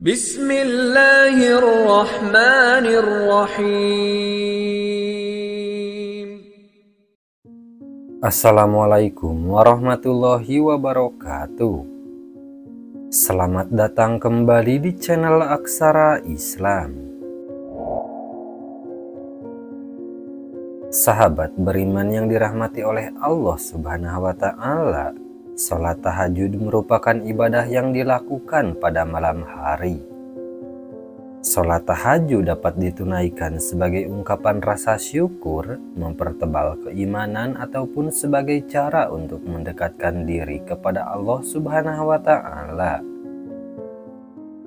Bismillahirrahmanirrahim. Assalamualaikum warahmatullahi wabarakatuh. Selamat datang kembali di channel Aksara Islam. Sahabat beriman yang dirahmati oleh Allah Subhanahu wa Ta'ala, sholat tahajud merupakan ibadah yang dilakukan pada malam hari. Sholat tahajud dapat ditunaikan sebagai ungkapan rasa syukur, mempertebal keimanan, ataupun sebagai cara untuk mendekatkan diri kepada Allah Subhanahu wa Ta'ala.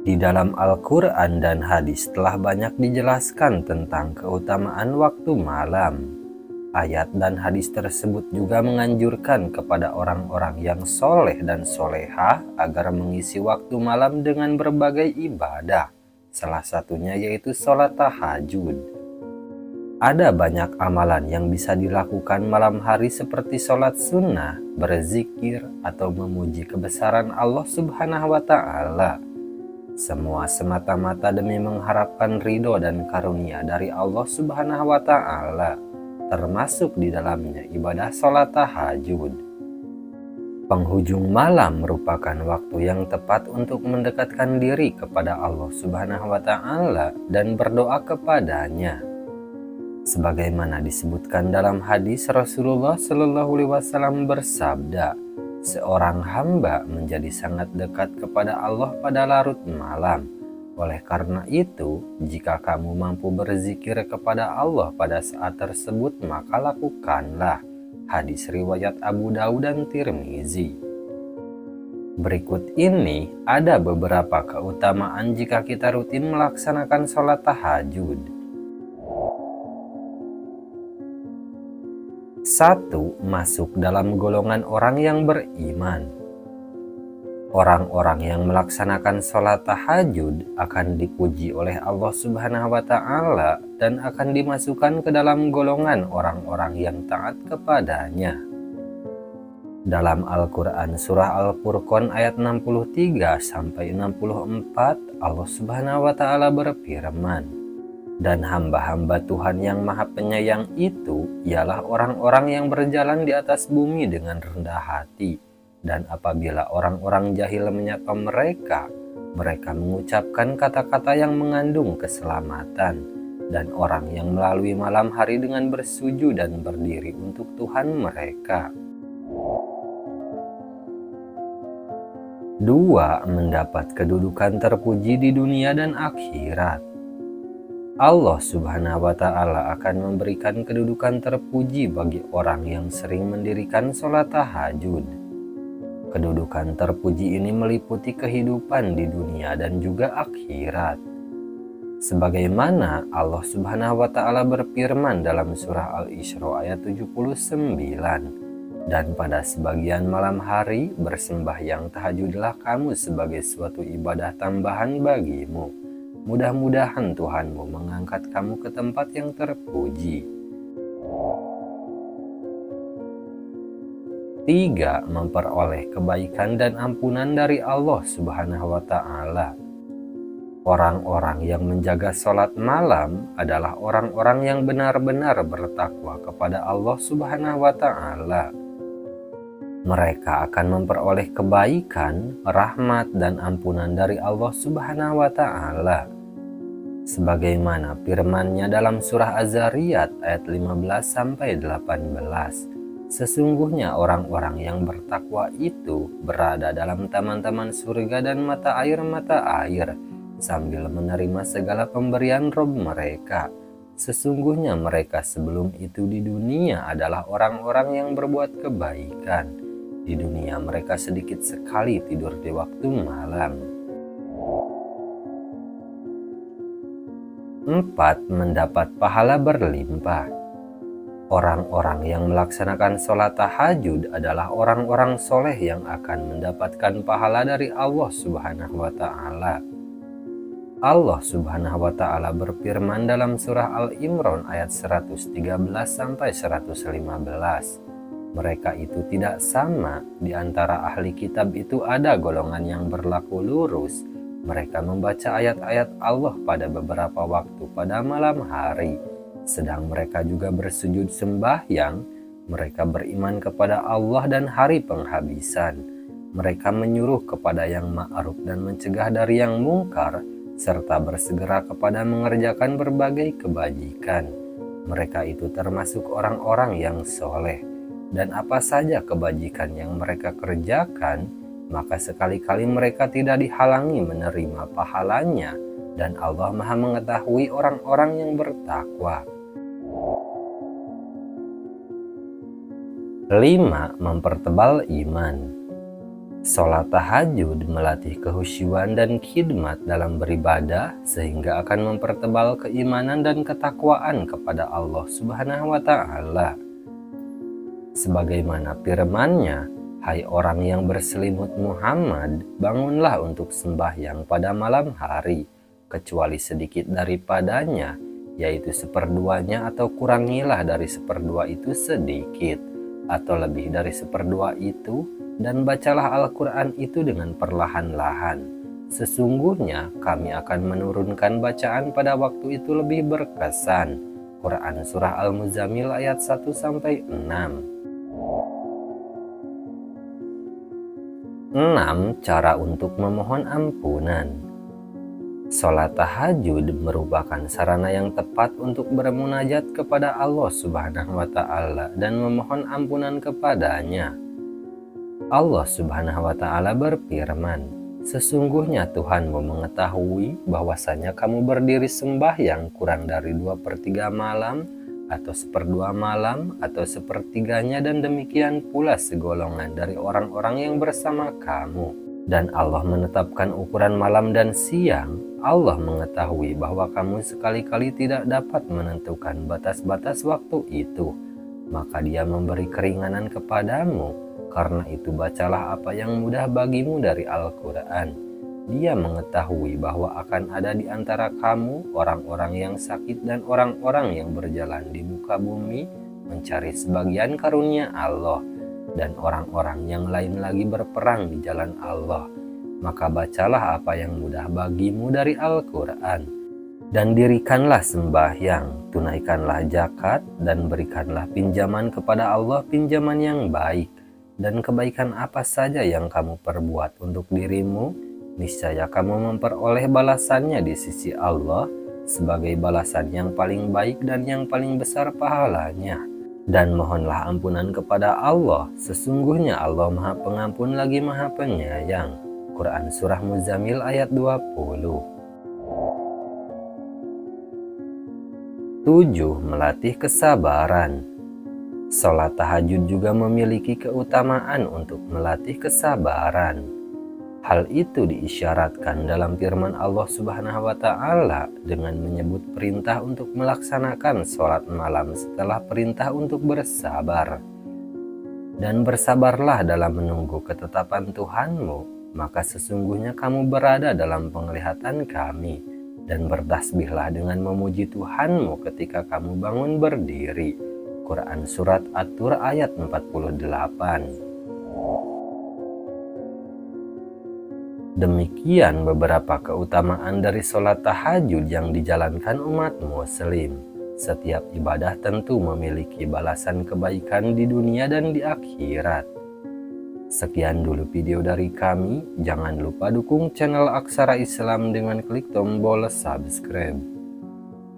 Di dalam Al-Quran dan hadis telah banyak dijelaskan tentang keutamaan waktu malam. Ayat dan hadis tersebut juga menganjurkan kepada orang-orang yang soleh dan solehah agar mengisi waktu malam dengan berbagai ibadah. Salah satunya yaitu sholat tahajud. Ada banyak amalan yang bisa dilakukan malam hari seperti sholat sunnah, berzikir, atau memuji kebesaran Allah Subhanahu wa Ta'ala. Semua semata-mata demi mengharapkan ridho dan karunia dari Allah Subhanahu wa Ta'ala, termasuk di dalamnya ibadah sholat tahajud. Penghujung malam merupakan waktu yang tepat untuk mendekatkan diri kepada Allah Subhanahu wa Ta'ala dan berdoa kepadanya. Sebagaimana disebutkan dalam hadis, Rasulullah Shallallahu Alaihi Wasallam bersabda, seorang hamba menjadi sangat dekat kepada Allah pada larut malam. Oleh karena itu, jika kamu mampu berzikir kepada Allah pada saat tersebut, maka lakukanlah. Hadis riwayat Abu Daud dan Tirmizi. Berikut ini ada beberapa keutamaan jika kita rutin melaksanakan sholat tahajud. 1. Masuk dalam golongan orang yang beriman. Orang-orang yang melaksanakan sholat tahajud akan dipuji oleh Allah Subhanahu wa Ta'ala dan akan dimasukkan ke dalam golongan orang-orang yang taat kepadanya. Dalam Al-Quran surah Al-Furqan ayat 63-64, Allah Subhanahu wa Ta'ala berfirman, dan hamba-hamba Tuhan yang Maha Penyayang itu ialah orang-orang yang berjalan di atas bumi dengan rendah hati. Dan apabila orang-orang jahil menyapa mereka, mereka mengucapkan kata-kata yang mengandung keselamatan. Dan orang yang melalui malam hari dengan bersujud dan berdiri untuk Tuhan mereka. 2. Mendapat kedudukan terpuji di dunia dan akhirat. Allah Subhanahu wa Ta'ala akan memberikan kedudukan terpuji bagi orang yang sering mendirikan sholat tahajud. Kedudukan terpuji ini meliputi kehidupan di dunia dan juga akhirat. Sebagaimana Allah Subhanahu wa Ta'ala berfirman dalam surah Al-Isra ayat 79, dan pada sebagian malam hari bersembahyang tahajudlah kamu sebagai suatu ibadah tambahan bagimu. Mudah-mudahan Tuhanmu mengangkat kamu ke tempat yang terpuji. 3. Memperoleh kebaikan dan ampunan dari Allah Subhanahu wa Ta'ala. Orang-orang yang menjaga sholat malam adalah orang-orang yang benar-benar bertakwa kepada Allah Subhanahu wa Ta'ala. Mereka akan memperoleh kebaikan, rahmat, dan ampunan dari Allah Subhanahu wa Ta'ala. Sebagaimana firman-Nya dalam surah Az-Zariyat ayat 15-18. Sesungguhnya orang-orang yang bertakwa itu berada dalam taman-taman surga dan mata air sambil menerima segala pemberian Rob mereka. Sesungguhnya mereka sebelum itu di dunia adalah orang-orang yang berbuat kebaikan. Di dunia mereka sedikit sekali tidur di waktu malam. 4. Mendapat pahala berlimpah. Orang-orang yang melaksanakan sholat tahajud adalah orang-orang soleh yang akan mendapatkan pahala dari Allah Subhanahu wa Ta'ala. Allah Subhanahu wa Ta'ala berfirman dalam surah Al-Imran ayat 113-115. Mereka itu tidak sama, di antara ahli kitab itu ada golongan yang berlaku lurus, Mereka membaca ayat-ayat Allah pada beberapa waktu pada malam hari. Sedang mereka juga bersujud sembahyang. Mereka beriman kepada Allah dan hari penghabisan. Mereka menyuruh kepada yang ma'ruf dan mencegah dari yang mungkar, serta bersegera kepada mengerjakan berbagai kebajikan. Mereka itu termasuk orang-orang yang soleh. Dan apa saja kebajikan yang mereka kerjakan, maka sekali-kali mereka tidak dihalangi menerima pahalanya, dan Allah Maha mengetahui orang-orang yang bertakwa. 5. Mempertebal iman. Sholat tahajud melatih kehusyuan dan khidmat dalam beribadah sehingga akan mempertebal keimanan dan ketakwaan kepada Allah Subhanahu wa Ta'ala. Sebagaimana firman-Nya, "Hai orang yang berselimut Muhammad, bangunlah untuk sembahyang pada malam hari, kecuali sedikit daripadanya, yaitu seperduanya, atau kurangilah dari seperdua itu sedikit, atau lebih dari seperdua itu, dan bacalah Al-Quran itu dengan perlahan-lahan. Sesungguhnya kami akan menurunkan bacaan pada waktu itu lebih berkesan." Quran Surah Al-Muzammil ayat 1-6. 6. Cara untuk memohon ampunan. Sholat tahajud merupakan sarana yang tepat untuk bermunajat kepada Allah Subhanahu wa Ta'ala dan memohon ampunan kepadanya. Allah Subhanahu wa Ta'ala berfirman, "Sesungguhnya Tuhanmu mengetahui bahwasanya kamu berdiri sembahyang kurang dari 2/3 malam, atau seperdua malam, atau sepertiganya, dan demikian pula segolongan dari orang-orang yang bersama kamu. Dan Allah menetapkan ukuran malam dan siang. Allah mengetahui bahwa kamu sekali-kali tidak dapat menentukan batas-batas waktu itu, maka Dia memberi keringanan kepadamu. Karena itu bacalah apa yang mudah bagimu dari Al-Quran. Dia mengetahui bahwa akan ada di antara kamu orang-orang yang sakit dan orang-orang yang berjalan di muka bumi mencari sebagian karunia Allah, dan orang-orang yang lain lagi berperang di jalan Allah. Maka bacalah apa yang mudah bagimu dari Al-Quran. Dan dirikanlah sembahyang, tunaikanlah zakat, dan berikanlah pinjaman kepada Allah pinjaman yang baik. Dan kebaikan apa saja yang kamu perbuat untuk dirimu, niscaya kamu memperoleh balasannya di sisi Allah sebagai balasan yang paling baik dan yang paling besar pahalanya. Dan mohonlah ampunan kepada Allah, sesungguhnya Allah Maha Pengampun lagi Maha Penyayang. Quran Surah Muzammil ayat 20. 7. Melatih kesabaran. Sholat tahajud juga memiliki keutamaan untuk melatih kesabaran. Hal itu diisyaratkan dalam firman Allah Subhanahu wa Ta'ala dengan menyebut perintah untuk melaksanakan sholat malam setelah perintah untuk bersabar. Dan bersabarlah dalam menunggu ketetapan Tuhanmu, maka sesungguhnya kamu berada dalam penglihatan Kami, dan bertasbihlah dengan memuji Tuhanmu ketika kamu bangun berdiri. Quran Surat At-Tur ayat 48. Demikian beberapa keutamaan dari sholat tahajud yang dijalankan umat muslim. Setiap ibadah tentu memiliki balasan kebaikan di dunia dan di akhirat. Sekian dulu video dari kami. Jangan lupa dukung channel Aksara Islam dengan klik tombol subscribe.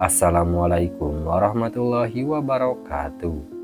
Assalamualaikum warahmatullahi wabarakatuh.